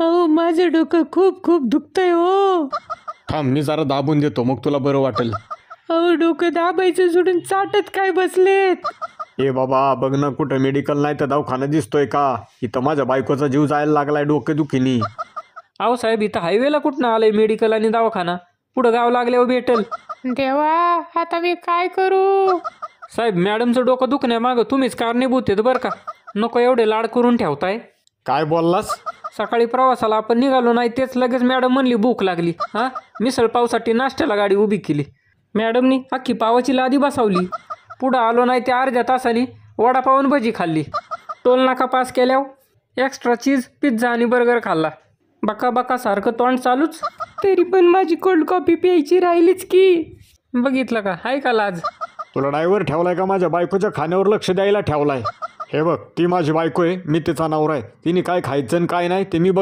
अहो माझं डोकं खूप खूप दुखतंय हो. थांब मी जरा दाबून देतो, मग तुला बरं वाटेल. अहो डोकं दाबायचं सोडून चाटत काय बसलेत. ए बाबा बघ ना, कुठं मेडिकल नाही तर दवाखाना दिसतोय का? इथं माझ्या बायकोचा जीव जायला लागलाय डोकेदुखीनी. अहो साहेब, इथं हायवेला कुठनं आलंय मेडिकल आणि दवाखाना? पुढं गाव लागल्यावर भेटेल. देवा, आता मी काय करू? साहेब, मॅडमचं डोकं दुखण्यामागं तुम्हीच कारणीभूत आहेत बरं का. नको एवढे लाड करून ठेवताय. काय बोललास? सकाळी प्रवासाला आपण निघालो नाही तेच लगेच मॅडम म्हणली भूक लागली. हां, मिसळ पावसाठी नाश्त्याला गाडी उभी केली. मॅडमनी अख्खी पावाची लादी बसवली. पुढं आलो नाही ते अर्ध्या तासाने वडापावन भजी खाल्ली. टोल नाका पास केल्यावर एक्स्ट्रा चीज पिझ्झा आणि बर्गर खाल्ला. बका बका सारखं तोंड चालूच. तरी पण माझी कोल्ड कॉफी प्यायची राहिलीच की. बघितलं का, हाय का लाज? तुला ड्रायव्हर ठेवलाय का माझ्या बायकोच्या खाण्यावर लक्ष द्यायला ठेवलाय? हे बघ, ती माझी बायको आहे, मी तिचा नवरा आहे. तिने काय खायचं आणि काय नाही ते मी बघ.